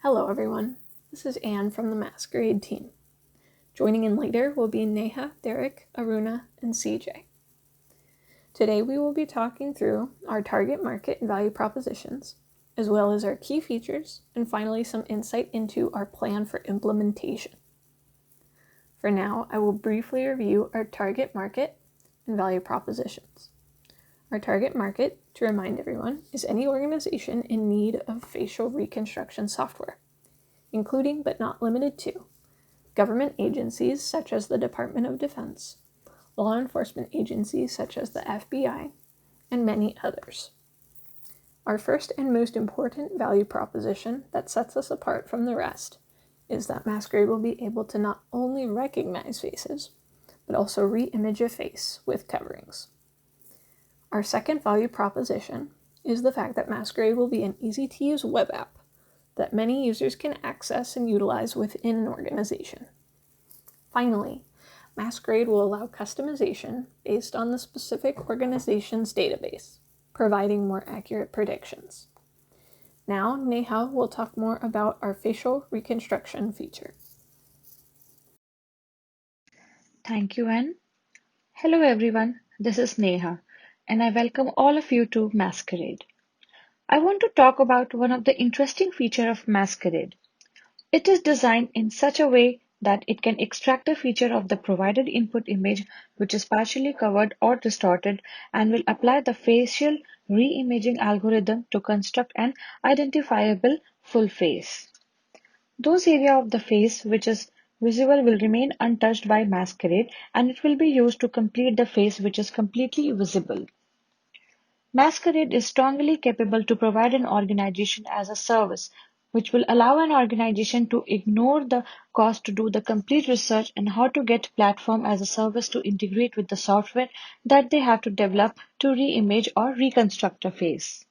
Hello everyone, this is Anne from the mASKerAId team. Joining in later will be Neha, Derek, Aruna, and CJ. Today we will be talking through our target market and value propositions, as well as our key features, and finally some insight into our plan for implementation. For now, I will briefly review our target market and value propositions. Our target market, to remind everyone, is any organization in need of facial reconstruction software, including but not limited to government agencies such as the Department of Defense, law enforcement agencies such as the FBI, and many others. Our first and most important value proposition that sets us apart from the rest is that mASKerAId will be able to not only recognize faces, but also re-image a face with coverings. Our second value proposition is the fact that mASKerAId will be an easy-to-use web app that many users can access and utilize within an organization. Finally, mASKerAId will allow customization based on the specific organization's database, providing more accurate predictions. Now, Neha will talk more about our facial reconstruction feature. Thank you, Anne. Hello, everyone. This is Neha, and I welcome all of you to mASKerAId. I want to talk about one of the interesting features of mASKerAId. It is designed in such a way that it can extract a feature of the provided input image which is partially covered or distorted and will apply the facial re-imaging algorithm to construct an identifiable full face. Those areas of the face which is visible will remain untouched by mASKerAId, and it will be used to complete the face which is completely visible. mASKerAID is strongly capable to provide an organization as a service, which will allow an organization to ignore the cost to do the complete research and how to get platform as a service to integrate with the software that they have to develop to re-image or reconstruct a face.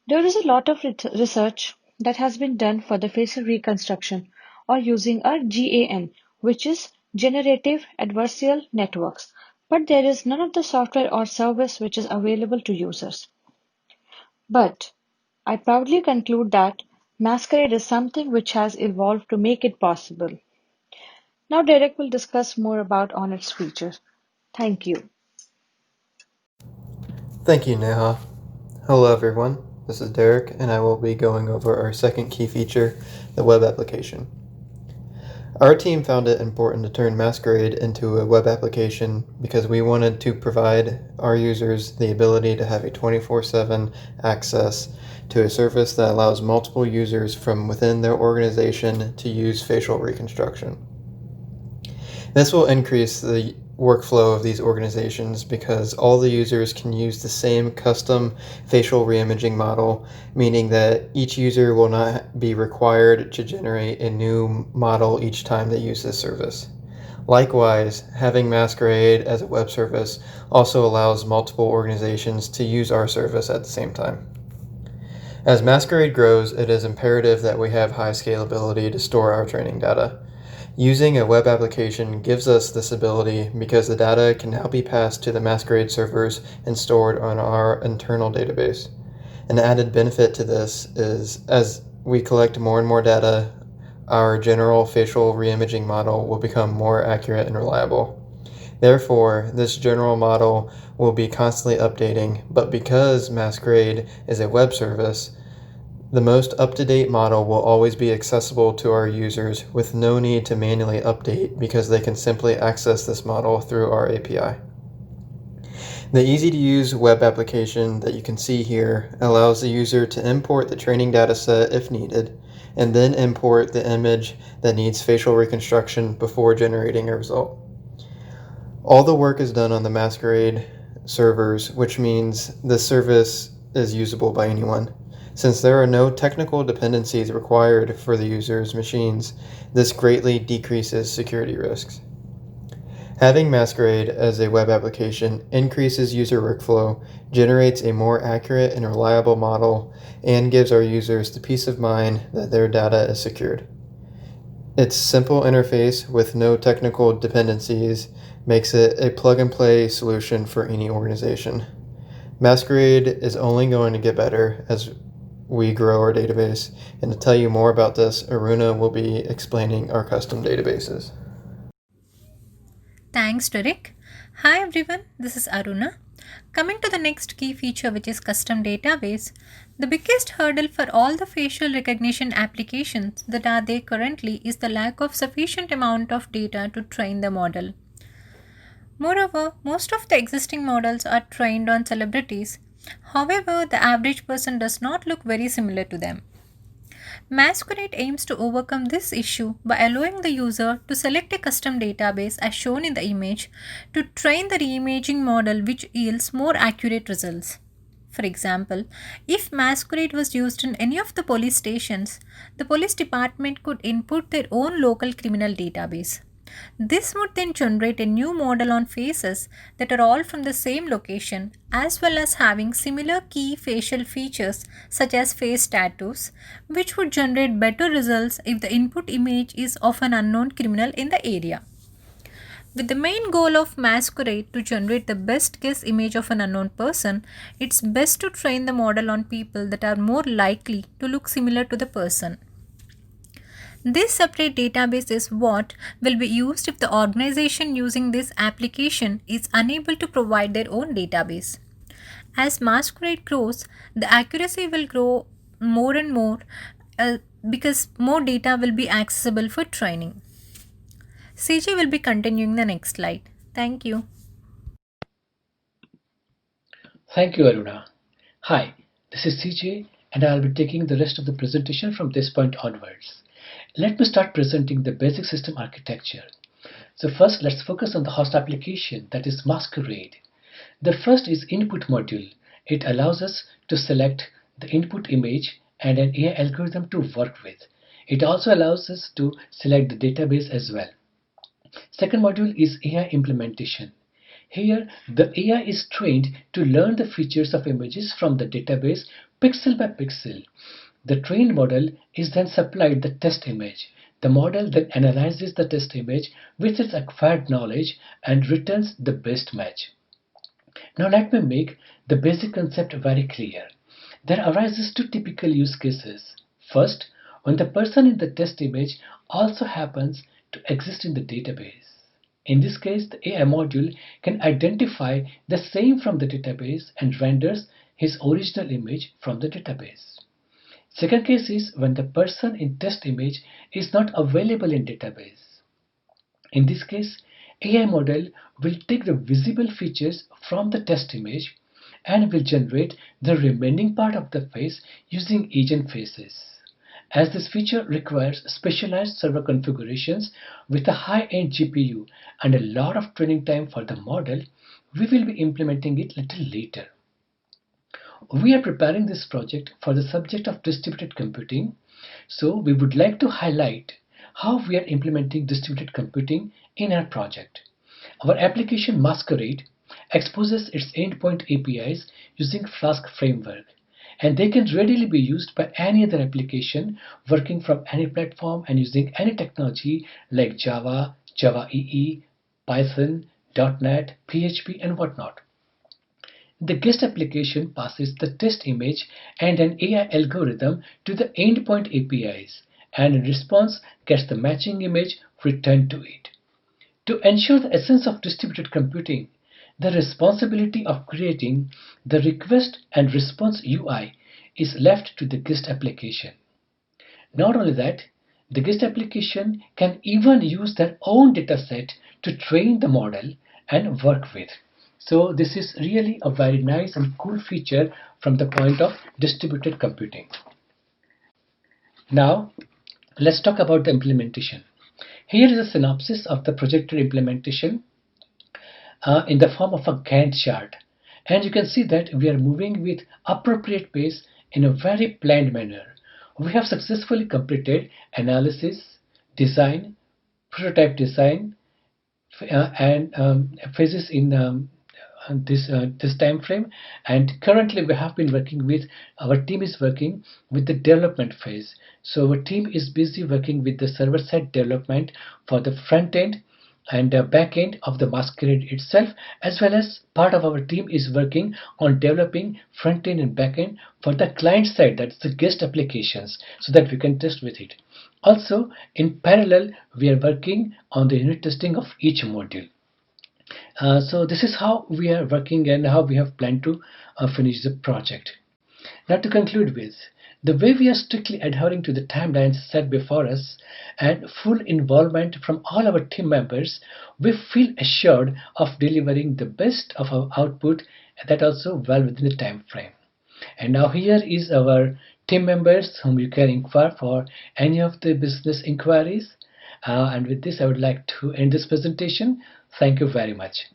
There is a lot of research that has been done for the facial reconstruction or using a GAN, which is Generative Adversarial Networks, but there is none of the software or service which is available to users. But I proudly conclude that mASKerAID is something which has evolved to make it possible. Now Derek will discuss more about on its features. Thank you. Thank you, Neha. Hello, everyone. This is Derek, and I will be going over our second key feature, the web application. Our team found it important to turn mASKerAID into a web application because we wanted to provide our users the ability to have a 24/7 access to a service that allows multiple users from within their organization to use facial reconstruction. This will increase the workflow of these organizations because all the users can use the same custom facial reimaging model, meaning that each user will not be required to generate a new model each time they use this service. Likewise, having mASKerAID as a web service also allows multiple organizations to use our service at the same time. As mASKerAID grows, it is imperative that we have high scalability to store our training data. Using a web application gives us this ability because the data can now be passed to the mASKerAID servers and stored on our internal database. An added benefit to this is as we collect more and more data, our general facial reimaging model will become more accurate and reliable. Therefore, this general model will be constantly updating, but because mASKerAID is a web service, the most up-to-date model will always be accessible to our users with no need to manually update because they can simply access this model through our API. The easy-to-use web application that you can see here allows the user to import the training dataset if needed, and then import the image that needs facial reconstruction before generating a result. All the work is done on the mASKerAID servers, which means the service is usable by anyone. Since there are no technical dependencies required for the user's machines, this greatly decreases security risks. Having mASKerAID as a web application increases user workflow, generates a more accurate and reliable model, and gives our users the peace of mind that their data is secured. Its simple interface with no technical dependencies makes it a plug-and-play solution for any organization. mASKerAID is only going to get better as we grow our database. And to tell you more about this, Aruna will be explaining our custom databases. Thanks, Derek. Hi everyone, this is Aruna. Coming to the next key feature, which is custom database, the biggest hurdle for all the facial recognition applications that are there currently is the lack of sufficient amount of data to train the model. Moreover, most of the existing models are trained on celebrities. However, the average person does not look very similar to them. mASKerAId aims to overcome this issue by allowing the user to select a custom database as shown in the image to train the reimaging model, which yields more accurate results. For example, if mASKerAId was used in any of the police stations, the police department could input their own local criminal database. This would then generate a new model on faces that are all from the same location, as well as having similar key facial features such as face tattoos, which would generate better results if the input image is of an unknown criminal in the area. With the main goal of mASKerAId to generate the best guess image of an unknown person, it's best to train the model on people that are more likely to look similar to the person. This separate database is what will be used if the organization using this application is unable to provide their own database. As mASKerAId grows, the accuracy will grow more and more because more data will be accessible for training. CJ will be continuing the next slide. Thank you. Thank you, Aruna. Hi, this is CJ, and I'll be taking the rest of the presentation from this point onwards. Let me start presenting the basic system architecture. So first, let's focus on the host application, that is mASKerAId. The first is input module. It allows us to select the input image and an AI algorithm to work with. It also allows us to select the database as well. Second module is AI implementation. Here, the AI is trained to learn the features of images from the database pixel by pixel. The trained model is then supplied the test image. The model then analyzes the test image with its acquired knowledge and returns the best match. Now let me make the basic concept very clear. There arises two typical use cases. First, when the person in the test image also happens to exist in the database. In this case, the AI module can identify the same from the database and renders his original image from the database. Second case is when the person in test image is not available in database. In this case, AI model will take the visible features from the test image and will generate the remaining part of the face using agent faces. As this feature requires specialized server configurations with a high-end GPU and a lot of training time for the model, we will be implementing it little later. We are preparing this project for the subject of distributed computing, so we would like to highlight how we are implementing distributed computing in our project. Our application mASKerAId exposes its endpoint APIs using Flask framework, and they can readily be used by any other application working from any platform and using any technology like Java, Java EE, Python, .NET, PHP, and whatnot. The guest application passes the test image and an AI algorithm to the endpoint APIs, and in response gets the matching image returned to it. To ensure the essence of distributed computing, the responsibility of creating the request and response UI is left to the guest application. Not only that, the guest application can even use their own dataset to train the model and work with. So this is really a very nice and cool feature from the point of distributed computing. Now, let's talk about the implementation. Here is a synopsis of the projected implementation in the form of a Gantt chart. And you can see that we are moving with appropriate pace in a very planned manner. We have successfully completed analysis, design, prototype design, and phases in this time frame. And currently we have been working with, our team is working with the development phase. So our team is busy working with the server-side development for the front end and back end of the mASKerAId itself, as well as part of our team is working on developing front end and back end for the client side, that's the guest applications, so that we can test with it. Also, in parallel, we are working on the unit testing of each module. So this is how we are working and how we have planned to finish the project. Now to conclude with, the way we are strictly adhering to the timelines set before us and full involvement from all our team members, we feel assured of delivering the best of our output, and that also well within the time frame. And now here is our team members whom you can inquire for any of the business inquiries. And with this, I would like to end this presentation. Thank you very much.